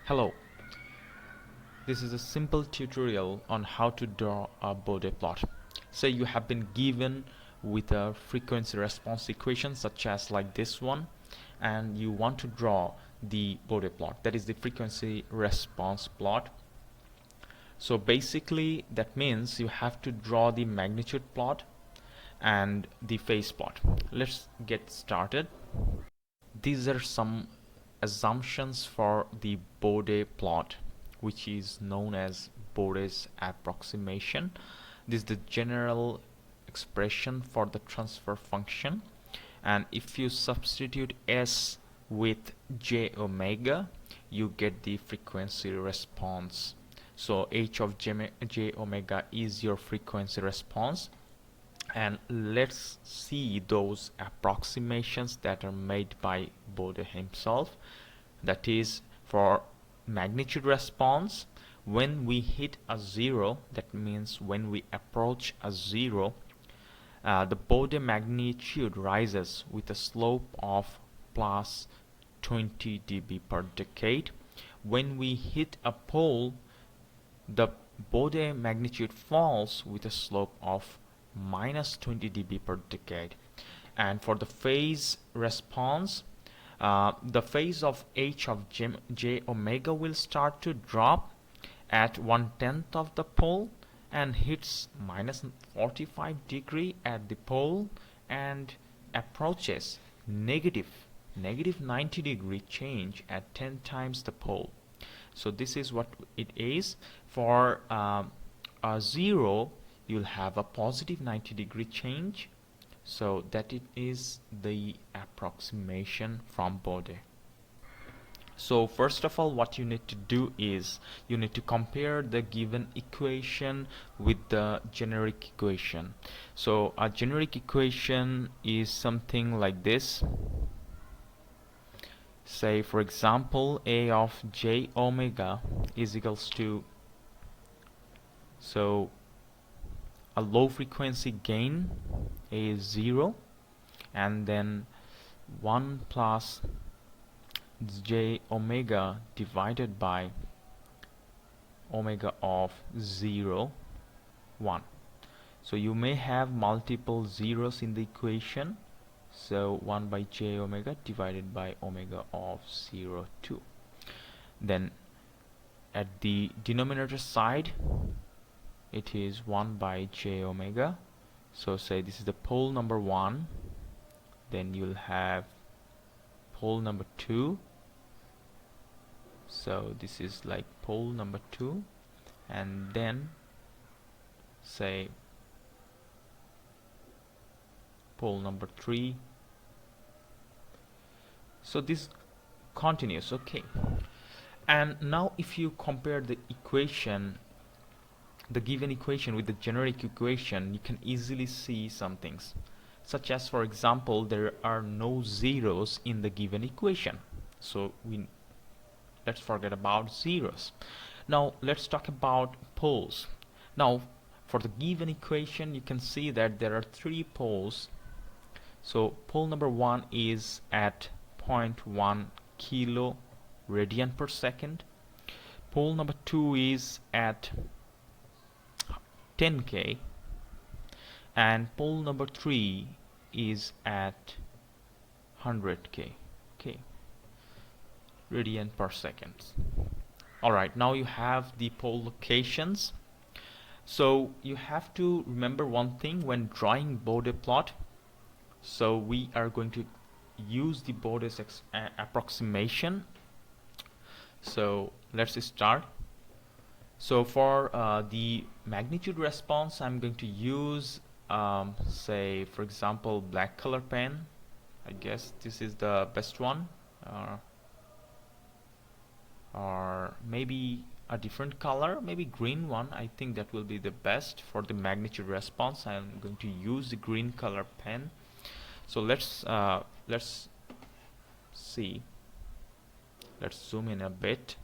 Hello, this is a simple tutorial on how to draw a Bode plot. Say you have been given with a frequency response equation such as like this one, and you want to draw the Bode plot, that is the frequency response plot. So basically that means you have to draw the magnitude plot and the phase plot. Let's get started. These are some assumptions for the Bode plot, which is known as Bode's approximation. This is the general expression for the transfer function, and if you substitute s with j omega, you get the frequency response. So h of j omega is your frequency response, and let's see those approximations that are made by Bode himself. That is, for magnitude response, when we hit a zero, that means when we approach a zero, the Bode magnitude rises with a slope of plus 20 dB per decade. When we hit a pole, the Bode magnitude falls with a slope of minus 20 dB per decade. And for the phase response, the phase of h of j omega will start to drop at 1/10 of the pole and hits minus 45 degree at the pole and approaches negative 90 degree change at 10 times the pole. So this is what it is. For a zero, you'll have a positive 90 degree change, so that it is the approximation from Bode. So first of all, what you need to do is you need to compare the given equation with the generic equation. So a generic equation is something like this. Say for example, a of j omega is equals to, so a low frequency gain is 0, and then 1 plus j omega divided by omega of 0, 1. So you may have multiple zeros in the equation, so 1 by j omega divided by omega of 0, 2. Then at the denominator side, it is 1 by j omega. So say this is the pole number 1, then you'll have pole number 2. So this is like pole number 2, and then say pole number 3. So this continues, okay. And now if you compare the equation, the given equation with the generic equation, you can easily see some things, such as for example, there are no zeros in the given equation, so let's forget about zeros. Now let's talk about poles. Now for the given equation, you can see that there are 3 poles. So pole number 1 is at 0.1 kilo radian per second. Pole number 2 is at 10k, and pole number 3 is at 100k, okay, radian per second. Alright, now you have the pole locations. So you have to remember one thing when drawing Bode plot. So we are going to use the Bode's approximation. So let's start. So for the magnitude response, I'm going to use say for example black color pen. I guess this is the best one, or maybe a different color, maybe green one. I think that will be the best for the magnitude response. I'm going to use the green color pen. So let's see. Let's zoom in a bit,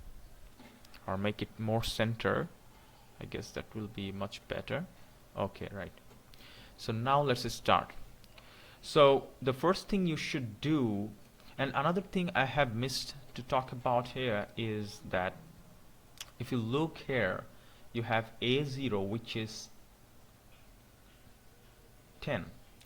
or make it more center. I guess that will be much better. Okay, right. So now let's start. So the first thing you should do, And another thing I have missed to talk about here is that if you look here, you have A0, which is 10,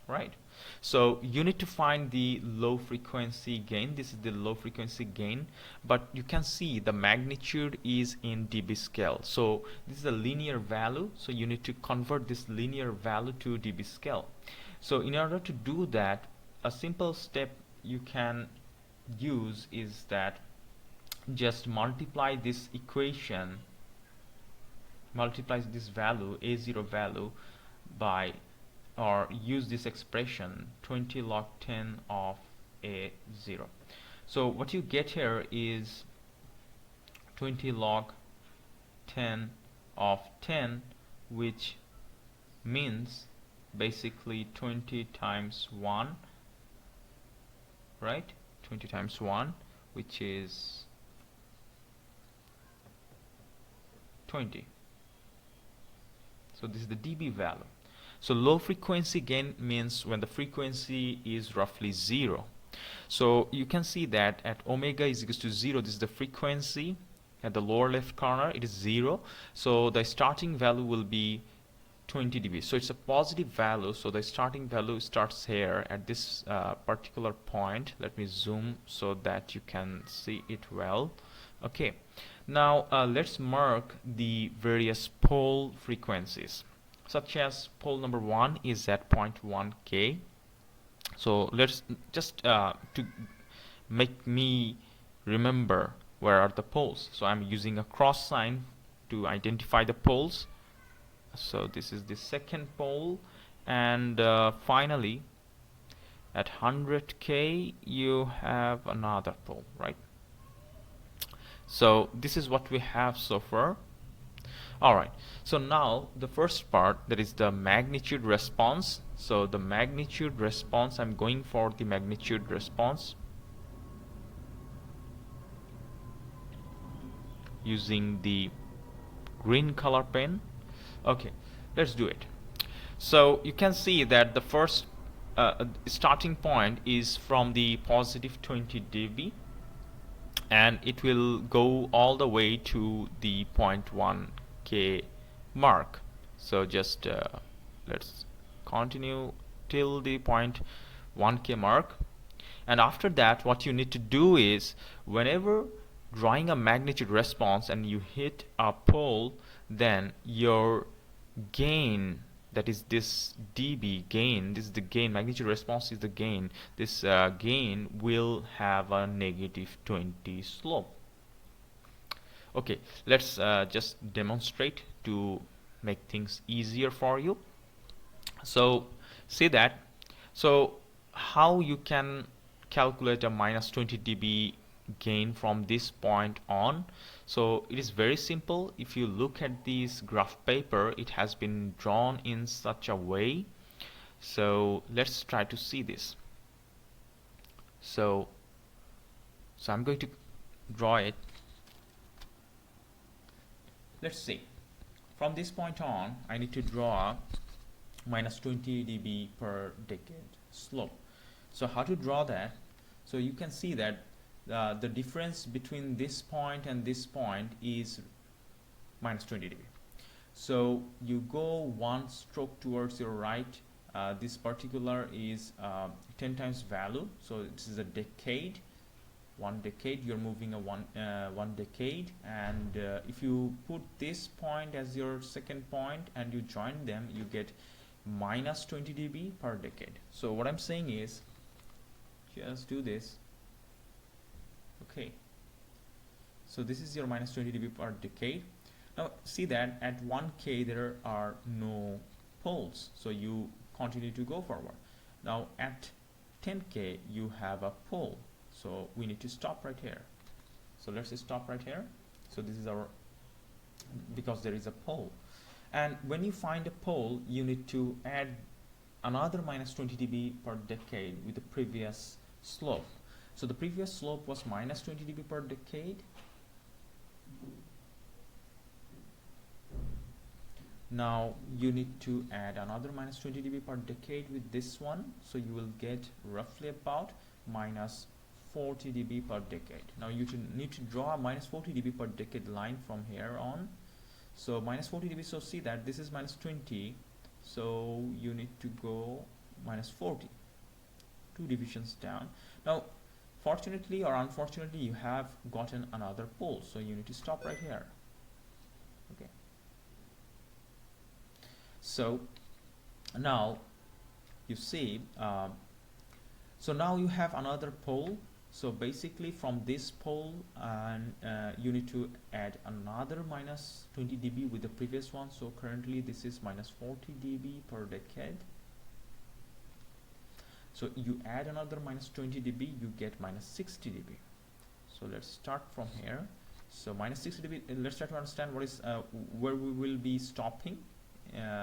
right? So you need to find the low frequency gain. This is the low frequency gain, but you can see the magnitude is in dB scale. So this is a linear value, so you need to convert this linear value to dB scale. So in order to do that, a simple step you can use is that just multiply this equation, multiplies this value, A0 value, by, or use this expression 20 log 10 of A0. So what you get here is 20 log 10 of 10, which means basically 20 times 1, right? 20 times 1, which is 20. So this is the dB value. So low frequency gain means when the frequency is roughly 0. So you can see that at omega is equal to 0, this is the frequency. At the lower left corner it is 0. So the starting value will be 20 dB. So it's a positive value. So the starting value starts here at this particular point. Let me zoom so that you can see it well. Okay. Now let's mark the various pole frequencies, such as pole number 1 is at 0.1 K. So let's just to make me remember where are the poles. So I'm using a cross sign to identify the poles. So this is the second pole, and finally at 100K you have another pole, right? So this is what we have so far. Alright, so now the first part, that is the magnitude response. So the magnitude response, I'm going for the magnitude response using the green color pen. Okay, let's do it. So you can see that the first starting point is from the positive 20 dB, and it will go all the way to the 0.1 K mark. So just let's continue till the 0.1 K mark, and after that what you need to do is, whenever drawing a magnitude response and you hit a pole, then your gain, that is this dB gain, this is the gain, magnitude response is the gain, this gain will have a negative 20 slope. Okay, let's just demonstrate to make things easier for you. So see that, so how you can calculate a minus 20 dB gain from this point on. So it is very simple. If you look at this graph paper, it has been drawn in such a way. So let's try to see this. So I'm going to draw it. Let's see, from this point on I need to draw minus 20 dB per decade slope. So how to draw that? So you can see that the difference between this point and this point is minus 20 dB. So you go one stroke towards your right. This particular is 10 times value, so this is a decade. 1 decade, you're moving a one decade, and if you put this point as your second point and you join them, you get minus 20 dB per decade. So what I'm saying is, just do this. Okay, so this is your minus 20 dB per decade. Now see that at 1K there are no poles, so you continue to go forward. Now at 10K you have a pole, so we need to stop right here. So let's stop right here. So this is our, because there is a pole, and when you find a pole you need to add another minus 20 dB per decade with the previous slope. So the previous slope was minus 20 dB per decade. Now you need to add another minus 20 dB per decade with this one, so you will get roughly about minus 40 dB per decade. Now you need to draw a minus 40 dB per decade line from here on. So minus 40 dB, so see that this is minus 20, so you need to go minus 40, 2 divisions down. Now fortunately or unfortunately you have gotten another pole, so you need to stop right here. Okay, so now you see so now you have another pole. So basically from this pole and you need to add another minus 20 dB with the previous one. So currently this is minus 40 dB per decade. So you add another minus 20 dB, you get minus 60 dB. So let's start from here. So minus 60 dB, let's try to understand what is where we will be stopping.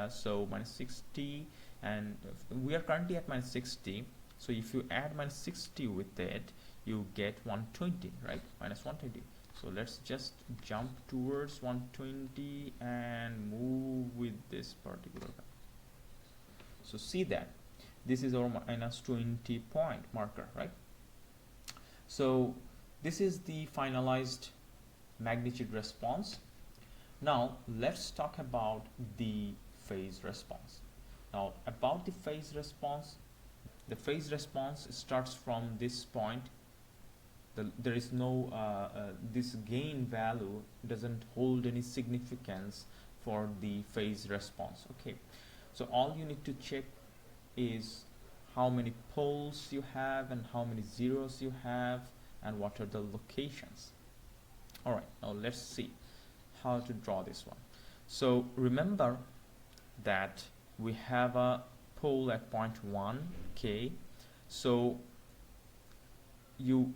So minus 60, and we are currently at minus 60. So if you add minus 60 with it, you get 120, right? Minus 120. So let's just jump towards 120 and move with this particular value. So see that this is our minus 20 point marker, right? So this is the finalized magnitude response. Now let's talk about the phase response. Now about the phase response, the phase response starts from this point. There is no this gain value doesn't hold any significance for the phase response. Okay, so all you need to check is how many poles you have and how many zeros you have and what are the locations. All right, now let's see how to draw this one. So remember that we have a pole at point 1 K. So you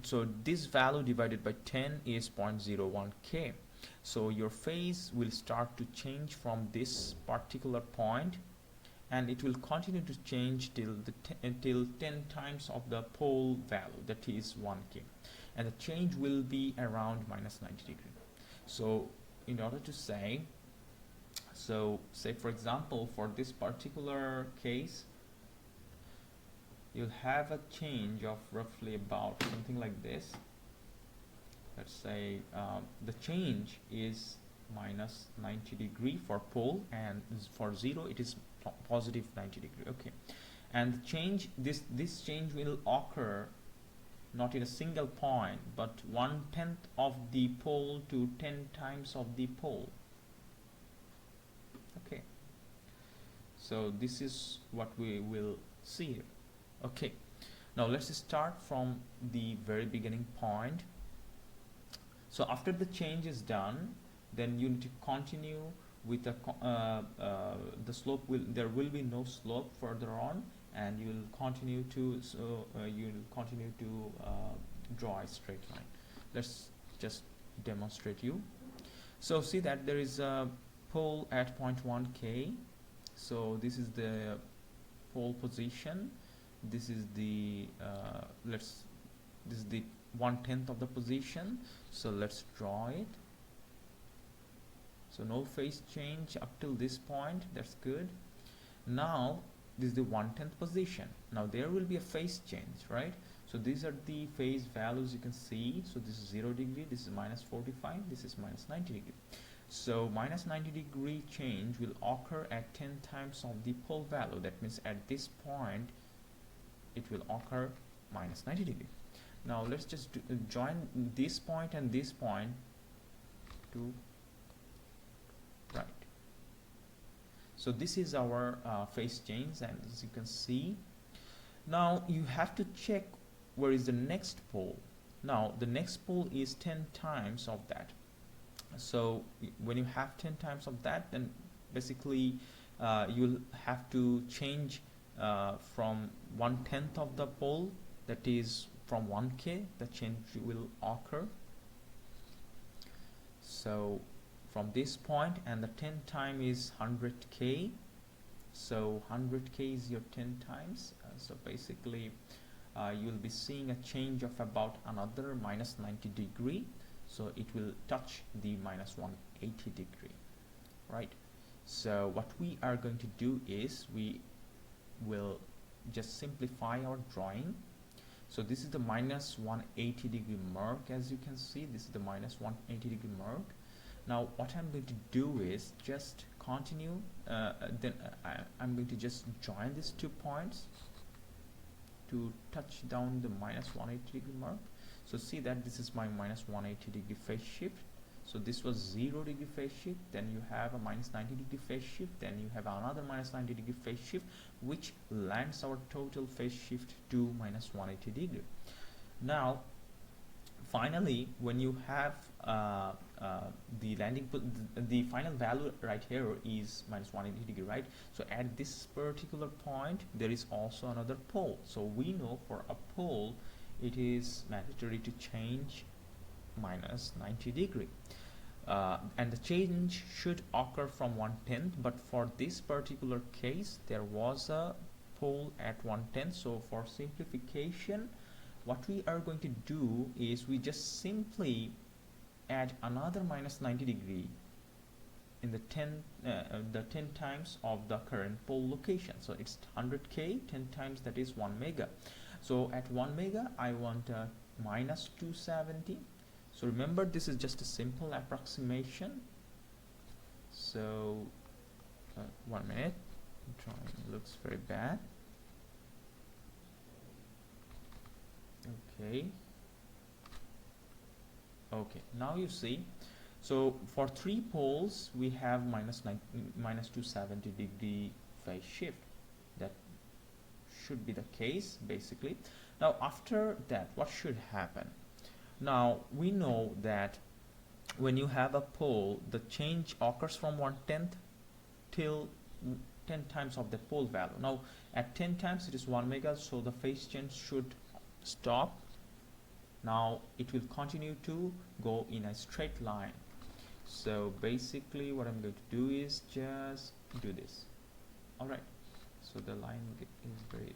so this value divided by 10 is 0.01 K. So your phase will start to change from this particular point, and it will continue to change till 10 times of the pole value, that is 1 K, and the change will be around minus 90 degree. So in order to say, so say for example for this particular case, you'll have a change of roughly about something like this. Let's say the change is minus 90 degree for pole, and for 0 it is positive 90 degree. Okay, and the change, this change will occur not in a single point but 1/10 of the pole to 10 times of the pole. Okay, so this is what we will see here. Okay, now let's start from the very beginning point. So after the change is done, then you need to continue with the slope there will be no slope further on, and you will continue to draw a straight line. Let's just demonstrate you. So see that there is a pole at point 1 K. So this is the pole position. This is the this is the 1/10 of the position. So let's draw it. So no phase change up till this point, that's good. Now this is the 1/10 position. Now there will be a phase change, right? So these are the phase values you can see. So this is 0 degree, this is minus 45, this is minus 90 degree. So minus 90 degree change will occur at 10 times of the pole value. That means at this point it will occur minus 90 degree. Now let's just join this point and this point to right. So this is our phase change, and as you can see, now you have to check where is the next pole. Now the next pole is 10 times of that. So when you have 10 times of that, then basically you'll have to change from 1/10 of the pole, that is from 1 K, the change will occur. So from this point, and the 10 time is 100 K. So 100 K is your 10 times. So basically you'll be seeing a change of about another minus 90 degree. So it will touch the minus 180 degree, right? So what we are going to do is we will just simplify our drawing. So this is the minus 180 degree mark. As you can see, this is the minus 180 degree mark. Now what I'm going to do is just continue, I'm going to just join these 2 points to touch down the minus 180 degree mark. So see that this is my minus 180 degree phase shift. So this was 0 degree phase shift, then you have a minus 90 degree phase shift, then you have another minus 90 degree phase shift, which lands our total phase shift to minus 180 degree. Now finally, when you have the landing, the final value right here is minus 180 degree, right? So at this particular point there is also another pole. So we know for a pole it is mandatory to change minus 90 degree, and the change should occur from 1/10, but for this particular case there was a pole at 1/10. So for simplification, what we are going to do is we just simply add another minus 90 degree in the 10 times of the current pole location. So it's 100k, 10 times, that is 1 mega. So at 1 mega I want minus 270. So remember, this is just a simple approximation. So 1 minute, drawing looks very bad. Okay, now you see, so for 3 poles we have minus 270 degree phase shift. That should be the case basically. Now after that, what should happen? Now we know that when you have a pole, the change occurs from 1/10 till 10 times of the pole value. Now at 10 times it is 1 mega, so the phase change should stop. Now it will continue to go in a straight line. So basically what I'm going to do is just do this. Alright, so the line is very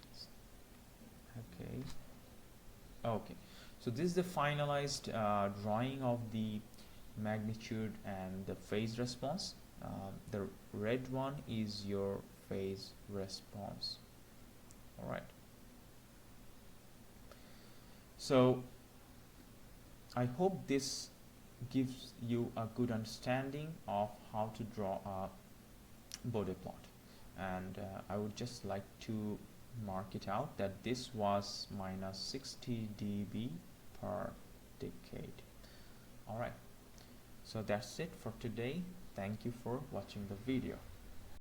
okay. So this is the finalized drawing of the magnitude and the phase response. The red one is your phase response. Alright, so I hope this gives you a good understanding of how to draw a Bode plot, and I would just like to mark it out that this was minus 60 dB per decade. Alright, so that's it for today. Thank you for watching the video.